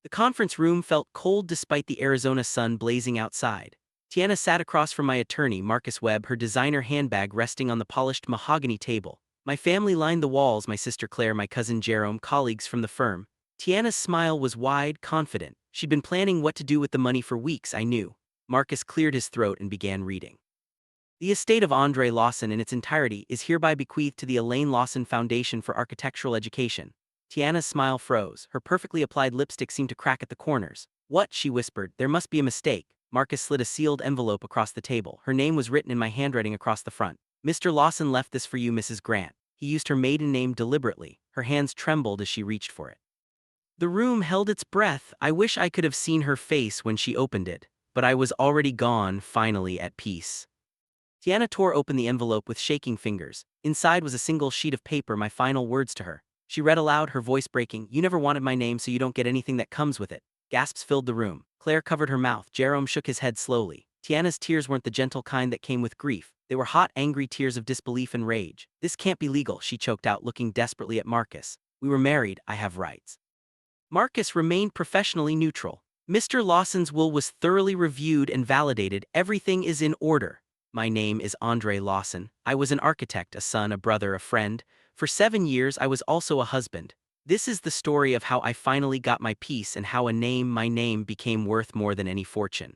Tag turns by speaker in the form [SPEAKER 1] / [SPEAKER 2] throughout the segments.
[SPEAKER 1] The conference room felt cold despite the Arizona sun blazing outside. Tiana sat across from my attorney, Marcus Webb, her designer handbag resting on the polished mahogany table. My family lined the walls, my sister Claire, my cousin Jerome, colleagues from the firm. Tiana's smile was wide, confident. She'd been planning what to do with the money for weeks, I knew. Marcus cleared his throat and began reading. The estate of Andre Lawson in its entirety is hereby bequeathed to the Elaine Lawson Foundation for Architectural Education. Tiana's smile froze. Her perfectly applied lipstick seemed to crack at the corners. What? She whispered. There must be a mistake. Marcus slid a sealed envelope across the table. Her name was written in my handwriting across the front. Mr. Lawson left this for you, Mrs. Grant. He used her maiden name deliberately. Her hands trembled as she reached for it. The room held its breath. I wish I could have seen her face when she opened it. But I was already gone, finally at peace. Tiana tore open the envelope with shaking fingers. Inside was a single sheet of paper, my final words to her. She read aloud, her voice breaking. You never wanted my name, so you don't get anything that comes with it. Gasps filled the room. Claire covered her mouth. Jerome shook his head slowly. Tiana's tears weren't the gentle kind that came with grief. They were hot, angry tears of disbelief and rage. This can't be legal, she choked out, looking desperately at Marcus. We were married, I have rights. Marcus remained professionally neutral. Mr. Lawson's will was thoroughly reviewed and validated. Everything is in order. My name is Andre Lawson. I was an architect, a son, a brother, a friend. For 7 years, I was also a husband. This is the story of how I finally got my peace and how my name became worth more than any fortune.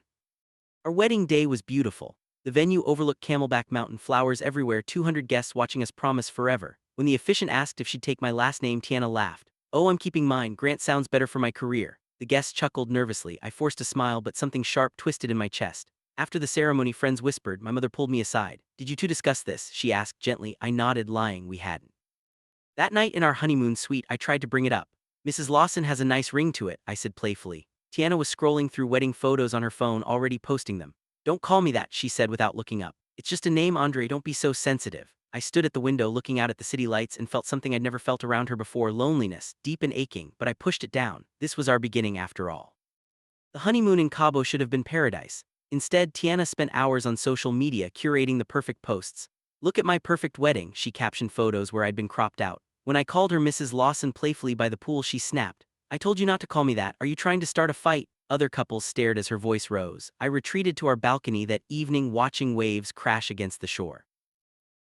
[SPEAKER 1] Our wedding day was beautiful. The venue overlooked Camelback Mountain, flowers everywhere, 200 guests watching us promise forever. When the officiant asked if she'd take my last name, Tiana laughed. Oh, I'm keeping mine. Grant sounds better for my career. The guests chuckled nervously. I forced a smile, but something sharp twisted in my chest. After the ceremony, friends whispered. My mother pulled me aside. Did you two discuss this? She asked gently. I nodded, lying we hadn't. That night in our honeymoon suite, I tried to bring it up. Mrs. Lawson has a nice ring to it, I said playfully. Tiana was scrolling through wedding photos on her phone, already posting them. Don't call me that, she said without looking up. It's just a name, Andre, don't be so sensitive. I stood at the window looking out at the city lights and felt something I'd never felt around her before, loneliness, deep and aching, but I pushed it down. This was our beginning after all. The honeymoon in Cabo should have been paradise. Instead, Tiana spent hours on social media curating the perfect posts. Look at my perfect wedding, she captioned photos where I'd been cropped out. When I called her Mrs. Lawson playfully by the pool, she snapped. I told you not to call me that. Are you trying to start a fight? Other couples stared as her voice rose. I retreated to our balcony that evening, watching waves crash against the shore.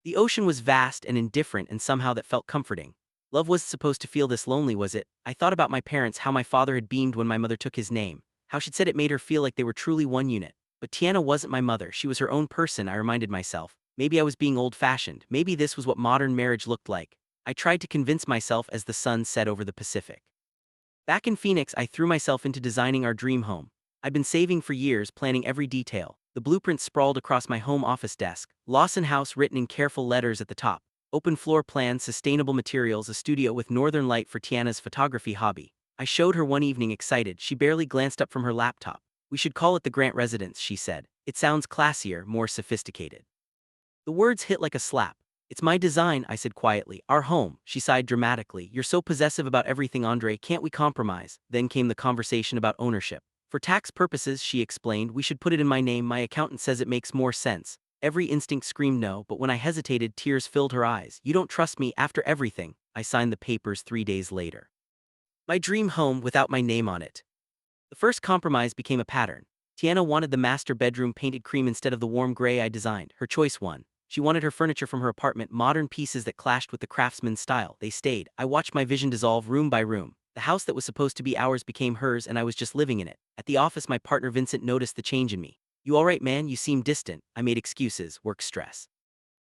[SPEAKER 1] The ocean was vast and indifferent, and somehow that felt comforting. Love wasn't supposed to feel this lonely, was it? I thought about my parents, how my father had beamed when my mother took his name, how she'd said it made her feel like they were truly one unit. But Tiana wasn't my mother, she was her own person, I reminded myself. Maybe I was being old-fashioned, maybe this was what modern marriage looked like. I tried to convince myself as the sun set over the Pacific. Back in Phoenix, I threw myself into designing our dream home. I'd been saving for years, planning every detail. The blueprints sprawled across my home office desk, Lawson House written in careful letters at the top. Open floor plans, sustainable materials, a studio with northern light for Tiana's photography hobby. I showed her one evening, excited. She barely glanced up from her laptop. We should call it the Grant Residence, she said. It sounds classier, more sophisticated. The words hit like a slap. It's my design, I said quietly. Our home, she sighed dramatically. You're so possessive about everything, Andre, can't we compromise? Then came the conversation about ownership. For tax purposes, she explained, we should put it in my name. My accountant says it makes more sense. Every instinct screamed no, but when I hesitated, tears filled her eyes. You don't trust me after everything. I signed the papers 3 days later. My dream home without my name on it. The first compromise became a pattern. Tiana wanted the master bedroom painted cream instead of the warm gray I designed. Her choice won. She wanted her furniture from her apartment, modern pieces that clashed with the craftsman's style. They stayed. I watched my vision dissolve room by room. The house that was supposed to be ours became hers, and I was just living in it. At the office, my partner Vincent noticed the change in me. You alright, man? You seem distant. I made excuses, work stress.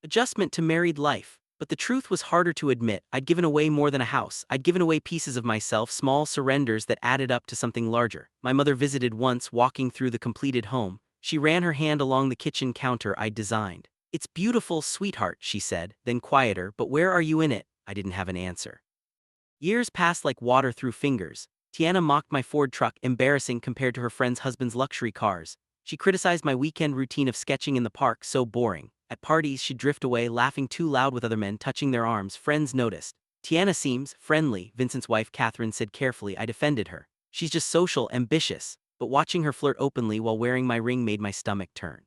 [SPEAKER 1] Adjustment to married life. But the truth was harder to admit. I'd given away more than a house. I'd given away pieces of myself, small surrenders that added up to something larger. My mother visited once, walking through the completed home. She ran her hand along the kitchen counter I'd designed. It's beautiful, sweetheart, she said, then quieter, but where are you in it? I didn't have an answer. Years passed like water through fingers. Tiana mocked my Ford truck, embarrassing compared to her friend's husband's luxury cars. She criticized my weekend routine of sketching in the park, so boring. At parties, she'd drift away, laughing too loud with other men touching their arms. Friends noticed. Tiana seems friendly, Vincent's wife Catherine said carefully. I defended her. She's just social, ambitious. But watching her flirt openly while wearing my ring made my stomach turn.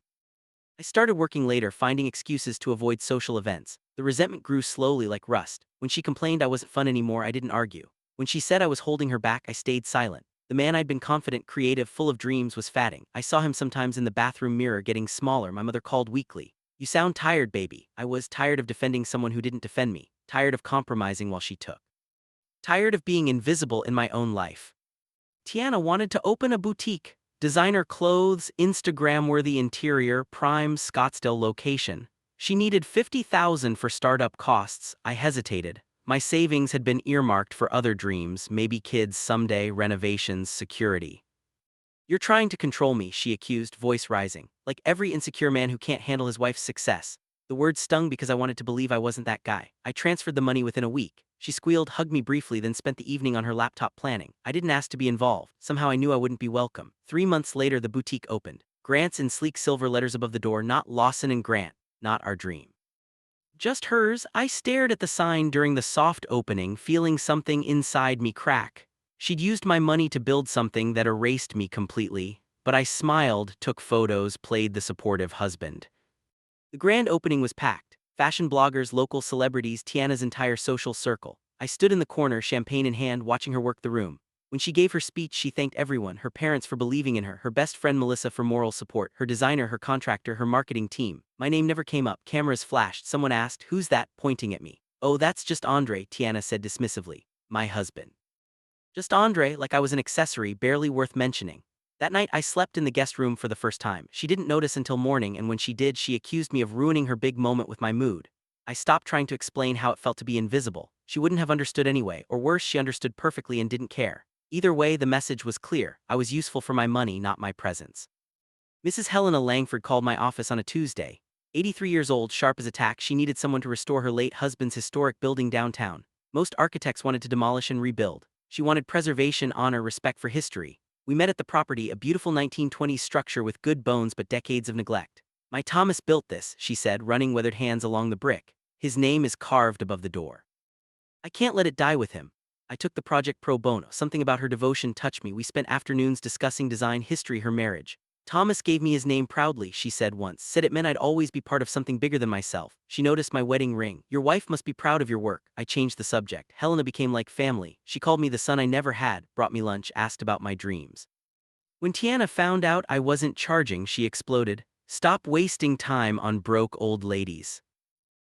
[SPEAKER 1] I started working later, finding excuses to avoid social events. The resentment grew slowly like rust. When she complained I wasn't fun anymore, I didn't argue. When she said I was holding her back, I stayed silent. The man I'd been confident, creative, full of dreams was fatting. I saw him sometimes in the bathroom mirror getting smaller. My mother called weakly. "You sound tired, baby." I was tired of defending someone who didn't defend me, tired of compromising while she took. Tired of being invisible in my own life. Tiana wanted to open a boutique. Designer clothes, Instagram-worthy interior, prime Scottsdale location. She needed $50,000 for startup costs. I hesitated. My savings had been earmarked for other dreams, maybe kids someday, renovations, security. "You're trying to control me," she accused, voice rising. Like every insecure man who can't handle his wife's success. The word stung because I wanted to believe I wasn't that guy. I transferred the money within a week. She squealed, hugged me briefly, then spent the evening on her laptop planning. I didn't ask to be involved. Somehow I knew I wouldn't be welcome. 3 months later, the boutique opened. Grant's in sleek silver letters above the door, not Lawson and Grant, not our dream. Just hers. I stared at the sign during the soft opening, feeling something inside me crack. She'd used my money to build something that erased me completely, but I smiled, took photos, played the supportive husband. The grand opening was packed. Fashion bloggers, local celebrities, Tiana's entire social circle. I stood in the corner, champagne in hand, watching her work the room. When she gave her speech, she thanked everyone, her parents for believing in her, her best friend Melissa for moral support, her designer, her contractor, her marketing team. My name never came up. Cameras flashed. Someone asked, "Who's that?" pointing at me. "Oh, that's just Andre," Tiana said dismissively. "My husband." Just Andre, like I was an accessory, barely worth mentioning. That night I slept in the guest room for the first time. She didn't notice until morning, and when she did, she accused me of ruining her big moment with my mood. I stopped trying to explain how it felt to be invisible. She wouldn't have understood anyway, or worse, she understood perfectly and didn't care. Either way, the message was clear. I was useful for my money, not my presence. Mrs. Helena Langford called my office on a Tuesday. 83 years old, sharp as a tack, she needed someone to restore her late husband's historic building downtown. Most architects wanted to demolish and rebuild. She wanted preservation, honor, respect for history. We met at the property, a beautiful 1920s structure with good bones but decades of neglect. "My Thomas built this," she said, running withered hands along the brick. "His name is carved above the door. I can't let it die with him." I took the project pro bono. Something about her devotion touched me. We spent afternoons discussing design, history, her marriage. "Thomas gave me his name proudly," she said once. "Said it meant I'd always be part of something bigger than myself." She noticed my wedding ring. "Your wife must be proud of your work." I changed the subject. Helena became like family. She called me the son I never had, brought me lunch, asked about my dreams. When Tiana found out I wasn't charging, she exploded. "Stop wasting time on broke old ladies."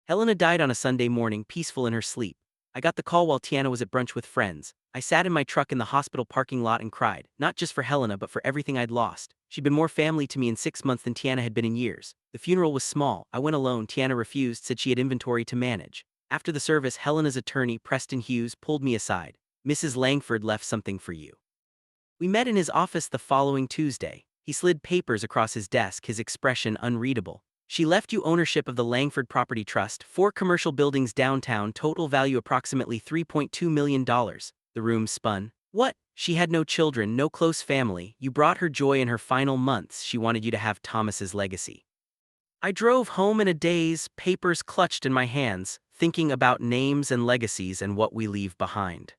[SPEAKER 1] Helena died on a Sunday morning, peaceful in her sleep. I got the call while Tiana was at brunch with friends. I sat in my truck in the hospital parking lot and cried, not just for Helena but for everything I'd lost. She'd been more family to me in 6 months than Tiana had been in years. The funeral was small. I went alone. Tiana refused, said she had inventory to manage. After the service, Helena's attorney, Preston Hughes, pulled me aside. "Mrs. Langford left something for you." We met in his office the following Tuesday. He slid papers across his desk, his expression unreadable. "She left you ownership of the Langford Property Trust, 4 commercial buildings downtown, total value approximately $3.2 million. The room spun. "What? She had no children, no close family. You brought her joy in her final months. She wanted you to have Thomas's legacy." I drove home in a daze, papers clutched in my hands, thinking about names and legacies and what we leave behind.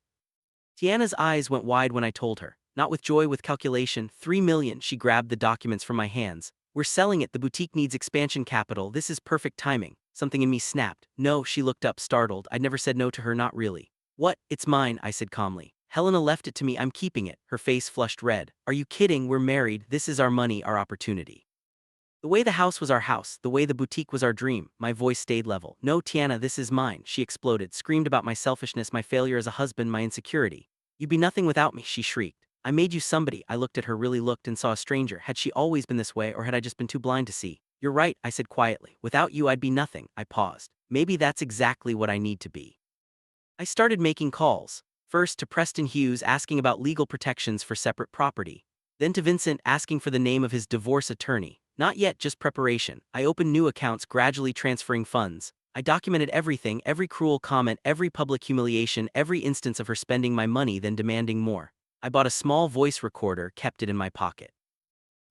[SPEAKER 1] Tiana's eyes went wide when I told her. Not with joy, with calculation. $3 million. She grabbed the documents from my hands. "We're selling it. The boutique needs expansion capital. This is perfect timing." Something in me snapped. "No," she looked up, startled. I'd never said no to her, not really. "What? It's mine," I said calmly. "Helena left it to me. I'm keeping it." Her face flushed red. "Are you kidding? We're married. This is our money, our opportunity." The way the house was our house, the way the boutique was our dream. My voice stayed level. "No, Tiana, this is mine." She exploded, screamed about my selfishness, my failure as a husband, my insecurity. "You'd be nothing without me," she shrieked. "I made you somebody." I looked at her, really looked, and saw a stranger. Had she always been this way, or had I just been too blind to see? "You're right," I said quietly. "Without you, I'd be nothing." I paused. "Maybe that's exactly what I need to be." I started making calls. First to Preston Hughes, asking about legal protections for separate property. Then to Vincent, asking for the name of his divorce attorney. Not yet, just preparation. I opened new accounts, gradually transferring funds. I documented everything, every cruel comment, every public humiliation, every instance of her spending my money then demanding more. I bought a small voice recorder, kept it in my pocket.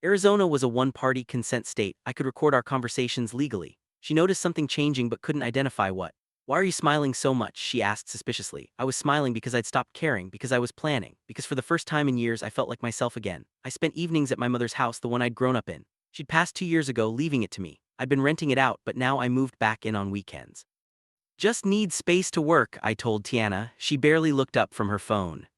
[SPEAKER 1] Arizona was a one-party consent state. I could record our conversations legally. She noticed something changing but couldn't identify what. "Why are you smiling so much?" she asked suspiciously. I was smiling because I'd stopped caring, because I was planning, because for the first time in years I felt like myself again. I spent evenings at my mother's house, the one I'd grown up in. She'd passed 2 years ago, leaving it to me. I'd been renting it out, but now I moved back in on weekends. "Just need space to work," I told Tiana. She barely looked up from her phone.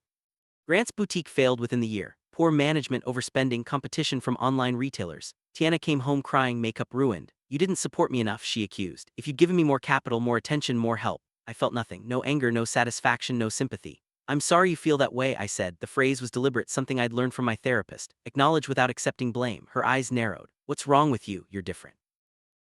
[SPEAKER 1] Grant's boutique failed within the year. Poor management, overspending, competition from online retailers. Tiana came home crying, makeup ruined. You didn't support me enough, she accused. If you'd given me more capital, more attention, more help. I felt nothing. No anger, no satisfaction, no sympathy. I'm sorry you feel that way, I said. The phrase was deliberate, something I'd learned from my therapist. Acknowledge without accepting blame. Her eyes narrowed. What's wrong with you? You're different.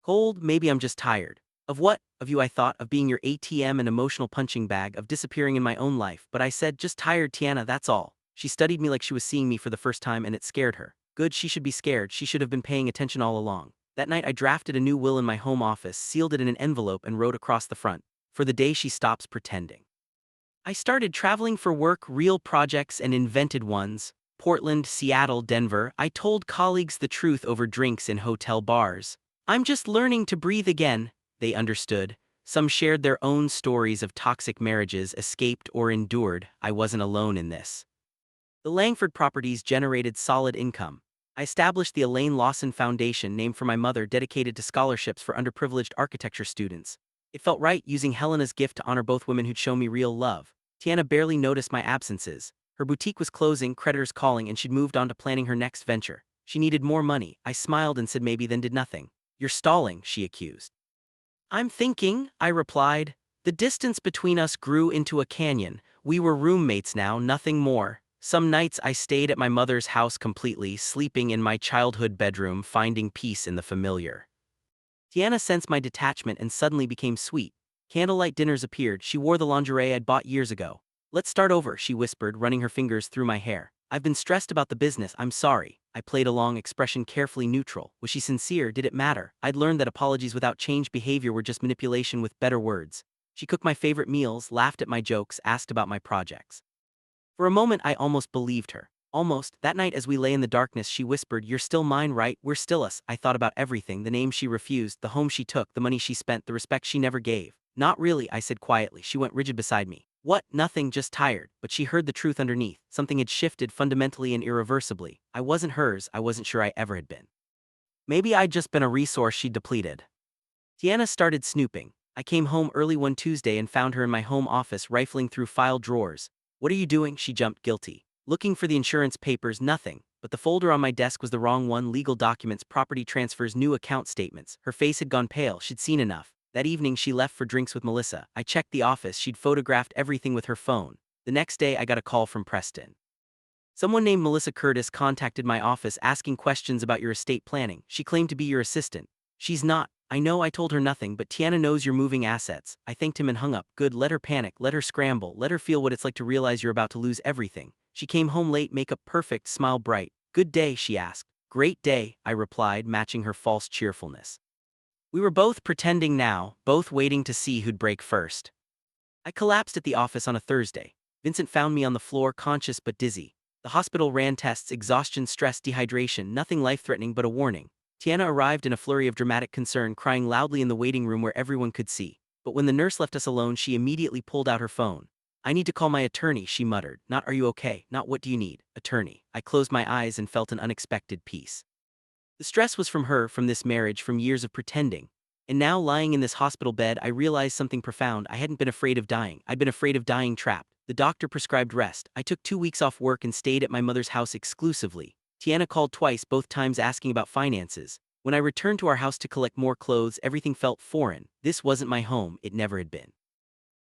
[SPEAKER 1] Cold, maybe I'm just tired. Of what? Of you, I thought, of being your ATM and emotional punching bag, of disappearing in my own life, but I said, just tired, Tiana, that's all. She studied me like she was seeing me for the first time, and it scared her. Good, she should be scared, she should have been paying attention all along. That night I drafted a new will in my home office, sealed it in an envelope, and wrote across the front, "For the day she stops pretending." I started traveling for work, real projects and invented ones. Portland, Seattle, Denver. I told colleagues the truth over drinks in hotel bars. I'm just learning to breathe again, they understood. Some shared their own stories of toxic marriages, escaped or endured. I wasn't alone in this. The Langford properties generated solid income. I established the Elaine Lawson Foundation, named for my mother, dedicated to scholarships for underprivileged architecture students. It felt right, using Helena's gift to honor both women who'd shown me real love. Tiana barely noticed my absences. Her boutique was closing, creditors calling, and she'd moved on to planning her next venture. She needed more money. I smiled and said maybe, then did nothing. You're stalling, she accused. I'm thinking, I replied. The distance between us grew into a canyon. We were roommates now, nothing more. Some nights I stayed at my mother's house completely, sleeping in my childhood bedroom, finding peace in the familiar. Tiana sensed my detachment and suddenly became sweet. Candlelight dinners appeared. She wore the lingerie I'd bought years ago. Let's start over, she whispered, running her fingers through my hair. I've been stressed about the business, I'm sorry. I played along, expression carefully neutral. Was she sincere? Did it matter? I'd learned that apologies without changed behavior were just manipulation with better words. She cooked my favorite meals, laughed at my jokes, asked about my projects. For a moment I almost believed her. Almost. That night as we lay in the darkness, she whispered, "You're still mine, right? We're still us." I thought about everything, the name she refused, the home she took, the money she spent, the respect she never gave. Not really, I said quietly. She went rigid beside me. What? Nothing, just tired. But she heard the truth underneath. Something had shifted fundamentally and irreversibly. I wasn't hers, I wasn't sure I ever had been. Maybe I'd just been a resource she depleted. Tiana started snooping. I came home early one Tuesday and found her in my home office rifling through file drawers. What are you doing? She jumped, guilty. Looking for the insurance papers, nothing. But the folder on my desk was the wrong one: legal documents, property transfers, new account statements. Her face had gone pale, she'd seen enough. That evening she left for drinks with Melissa. I checked the office, she'd photographed everything with her phone. The next day I got a call from Preston. Someone named Melissa Curtis contacted my office asking questions about your estate planning. She claimed to be your assistant. She's not. I know, I told her nothing, but Tiana knows you're moving assets. I thanked him and hung up. Good, let her panic, let her scramble, let her feel what it's like to realize you're about to lose everything. She came home late, makeup perfect, smile bright. Good day, she asked. Great day, I replied, matching her false cheerfulness. We were both pretending now, both waiting to see who'd break first. I collapsed at the office on a Thursday. Vincent found me on the floor, conscious but dizzy. The hospital ran tests: exhaustion, stress, dehydration, nothing life-threatening but a warning. Tiana arrived in a flurry of dramatic concern, crying loudly in the waiting room where everyone could see. But when the nurse left us alone, she immediately pulled out her phone. I need to call my attorney, she muttered. Not "are you okay?" Not "what do you need?" Attorney. I closed my eyes and felt an unexpected peace. The stress was from her, from this marriage, from years of pretending. And now, lying in this hospital bed, I realized something profound. I hadn't been afraid of dying. I'd been afraid of dying trapped. The doctor prescribed rest. I took 2 weeks off work and stayed at my mother's house exclusively. Tiana called twice, both times asking about finances. When I returned to our house to collect more clothes, everything felt foreign. This wasn't my home, it never had been.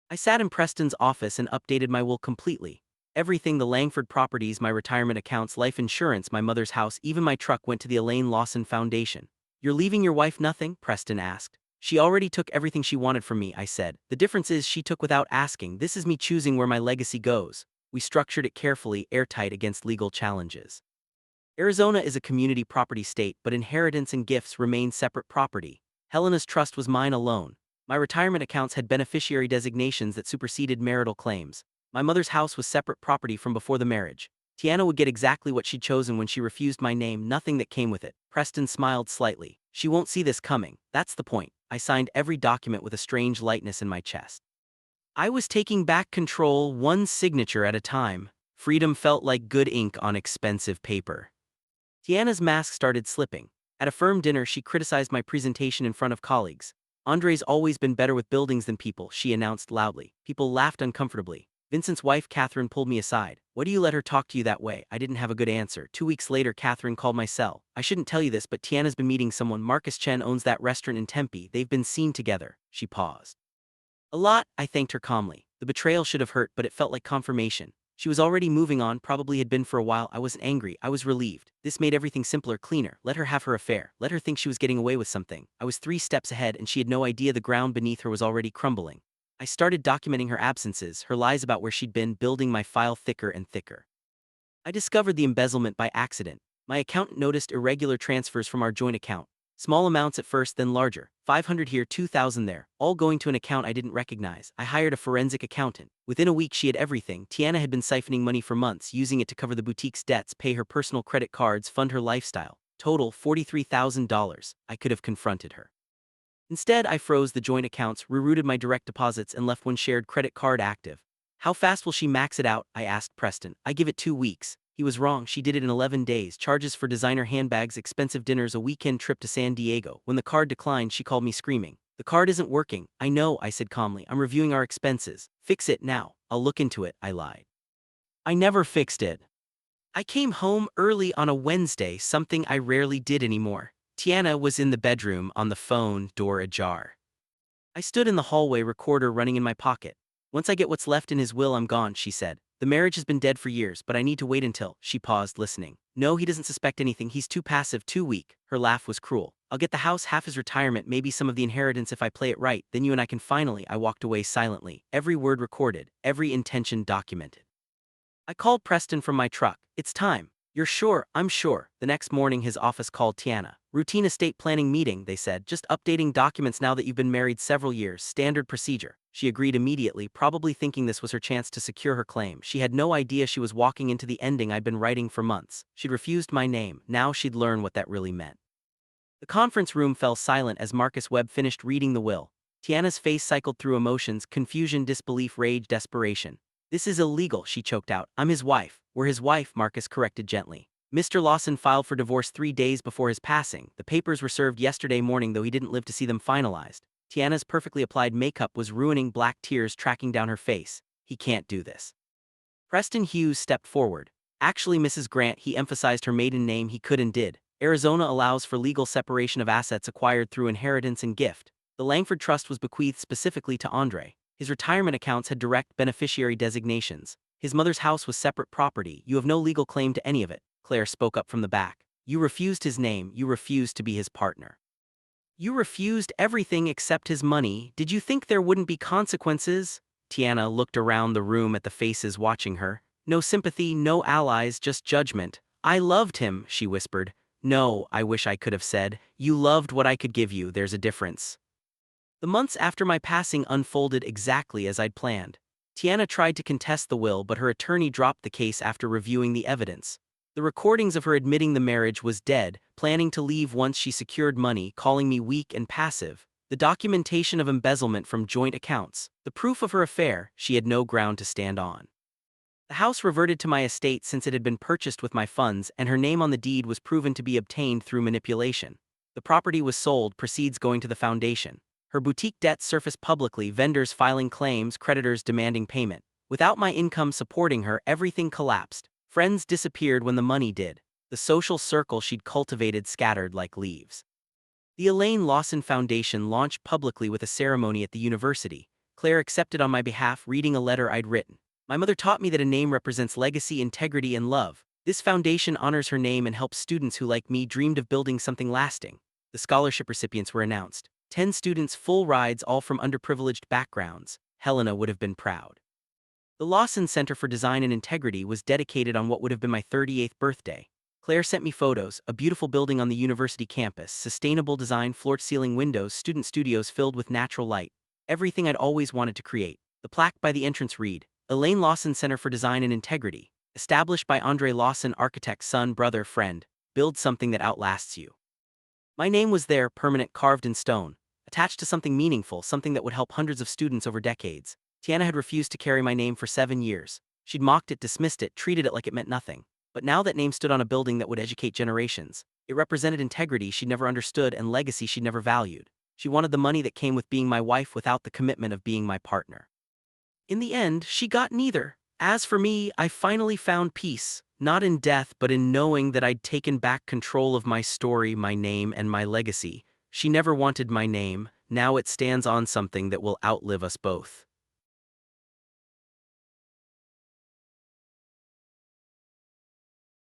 [SPEAKER 1] I sat in Preston's office and updated my will completely. Everything: the Langford properties, my retirement accounts, life insurance, my mother's house, even my truck went to the Elaine Lawson Foundation. You're leaving your wife nothing? Preston asked. She already took everything she wanted from me, I said. The difference is she took without asking. This is me choosing where my legacy goes. We structured it carefully, airtight against legal challenges. Arizona is a community property state, but inheritance and gifts remain separate property. Helena's trust was mine alone. My retirement accounts had beneficiary designations that superseded marital claims. My mother's house was separate property from before the marriage. Tiana would get exactly what she'd chosen when she refused my name, nothing that came with it. Preston smiled slightly. She won't see this coming. That's the point. I signed every document with a strange lightness in my chest. I was taking back control, one signature at a time. Freedom felt like good ink on expensive paper. Tiana's mask started slipping. At a firm dinner, she criticized my presentation in front of colleagues. Andre's always been better with buildings than people, she announced loudly. People laughed uncomfortably. Vincent's wife, Catherine, pulled me aside. Why do you let her talk to you that way? I didn't have a good answer. 2 weeks later, Catherine called my cell. I shouldn't tell you this, but Tiana's been meeting someone. Marcus Chen owns that restaurant in Tempe. They've been seen together. She paused. A lot, I thanked her calmly. The betrayal should have hurt, but it felt like confirmation. She was already moving on, probably had been for a while. I wasn't angry, I was relieved. This made everything simpler, cleaner. Let her have her affair. Let her think she was getting away with something. I was 3 steps ahead, and she had no idea the ground beneath her was already crumbling. I started documenting her absences, her lies about where she'd been, building my file thicker and thicker. I discovered the embezzlement by accident. My accountant noticed irregular transfers from our joint account. Small amounts at first, then larger. 500 here, 2,000 there, all going to an account I didn't recognize. I hired a forensic accountant. Within a week she had everything. Tiana had been siphoning money for months, using it to cover the boutique's debts, pay her personal credit cards, fund her lifestyle. Total, $43,000. I could have confronted her. Instead, I froze the joint accounts, rerouted my direct deposits, and left one shared credit card active. How fast will she max it out? I asked Preston. I give it 2 weeks. He was wrong, she did it in 11 days. Charges for designer handbags, expensive dinners, a weekend trip to San Diego. When the card declined, she called me screaming. The card isn't working. I know, I said calmly. I'm reviewing our expenses. Fix it now. I'll look into it, I lied. I never fixed it. I came home early on a Wednesday, something I rarely did anymore. Tiana was in the bedroom, on the phone, door ajar. I stood in the hallway, recorder running in my pocket. Once I get what's left in his will, I'm gone, she said. The marriage has been dead for years, but I need to wait until. She paused, listening. No, he doesn't suspect anything. He's too passive, too weak. Her laugh was cruel. I'll get the house, half his retirement, maybe some of the inheritance if I play it right. Then you and I can finally. I walked away silently. Every word recorded, every intention documented. I called Preston from my truck. It's time. You're sure? I'm sure. The next morning his office called. Tiana. Routine estate planning meeting, they said. Just updating documents now that you've been married several years. Standard procedure. She agreed immediately, probably thinking this was her chance to secure her claim. She had no idea she was walking into the ending I'd been writing for months. She'd refused my name. Now she'd learn what that really meant. The conference room fell silent as Marcus Webb finished reading the will. Tiana's face cycled through emotions: confusion, disbelief, rage, desperation. This is illegal, she choked out. I'm his wife. We're his wife, Marcus corrected gently. Mr. Lawson filed for divorce 3 days before his passing. The papers were served yesterday morning, though he didn't live to see them finalized. Tiana's perfectly applied makeup was ruining, black tears tracking down her face. He can't do this. Preston Hughes stepped forward. Actually, Mrs. Grant, he emphasized her maiden name. He could and did. Arizona allows for legal separation of assets acquired through inheritance and gift. The Langford Trust was bequeathed specifically to Andre. His retirement accounts had direct beneficiary designations. His mother's house was separate property. You have no legal claim to any of it, Claire spoke up from the back. You refused his name. You refused to be his partner. You refused everything except his money. Did you think there wouldn't be consequences? Tiana looked around the room at the faces watching her. No sympathy, no allies, just judgment. I loved him, she whispered. No, I wish I could have said. You loved what I could give you. There's a difference. The months after my passing unfolded exactly as I'd planned. Tiana tried to contest the will, but her attorney dropped the case after reviewing the evidence. The recordings of her admitting the marriage was dead, planning to leave once she secured money, calling me weak and passive. The documentation of embezzlement from joint accounts. The proof of her affair. She had no ground to stand on. The house reverted to my estate since it had been purchased with my funds, and her name on the deed was proven to be obtained through manipulation. The property was sold, proceeds going to the foundation. Her boutique debts surfaced publicly, vendors filing claims, creditors demanding payment. Without my income supporting her, everything collapsed. Friends disappeared when the money did. The social circle she'd cultivated scattered like leaves. The Elaine Lawson Foundation launched publicly with a ceremony at the university. Claire accepted on my behalf, reading a letter I'd written. My mother taught me that a name represents legacy, integrity, and love. This foundation honors her name and helps students who, like me, dreamed of building something lasting. The scholarship recipients were announced. 10 students, full rides, all from underprivileged backgrounds. Helena would have been proud. The Lawson Center for Design and Integrity was dedicated on what would have been my 38th birthday. Claire sent me photos: a beautiful building on the university campus, sustainable design, floor-to-ceiling windows, student studios filled with natural light. Everything I'd always wanted to create. The plaque by the entrance read, Elaine Lawson Center for Design and Integrity. Established by Andre Lawson, architect, son, brother, friend. Build something that outlasts you. My name was there, permanent, carved in stone. Attached to something meaningful, something that would help hundreds of students over decades. Tiana had refused to carry my name for 7 years. She'd mocked it, dismissed it, treated it like it meant nothing. But now that name stood on a building that would educate generations. It represented integrity she'd never understood and legacy she'd never valued. She wanted the money that came with being my wife without the commitment of being my partner. In the end, she got neither. As for me, I finally found peace, not in death but in knowing that I'd taken back control of my story, my name, and my legacy. She never wanted my name, now it stands on something that will outlive us both.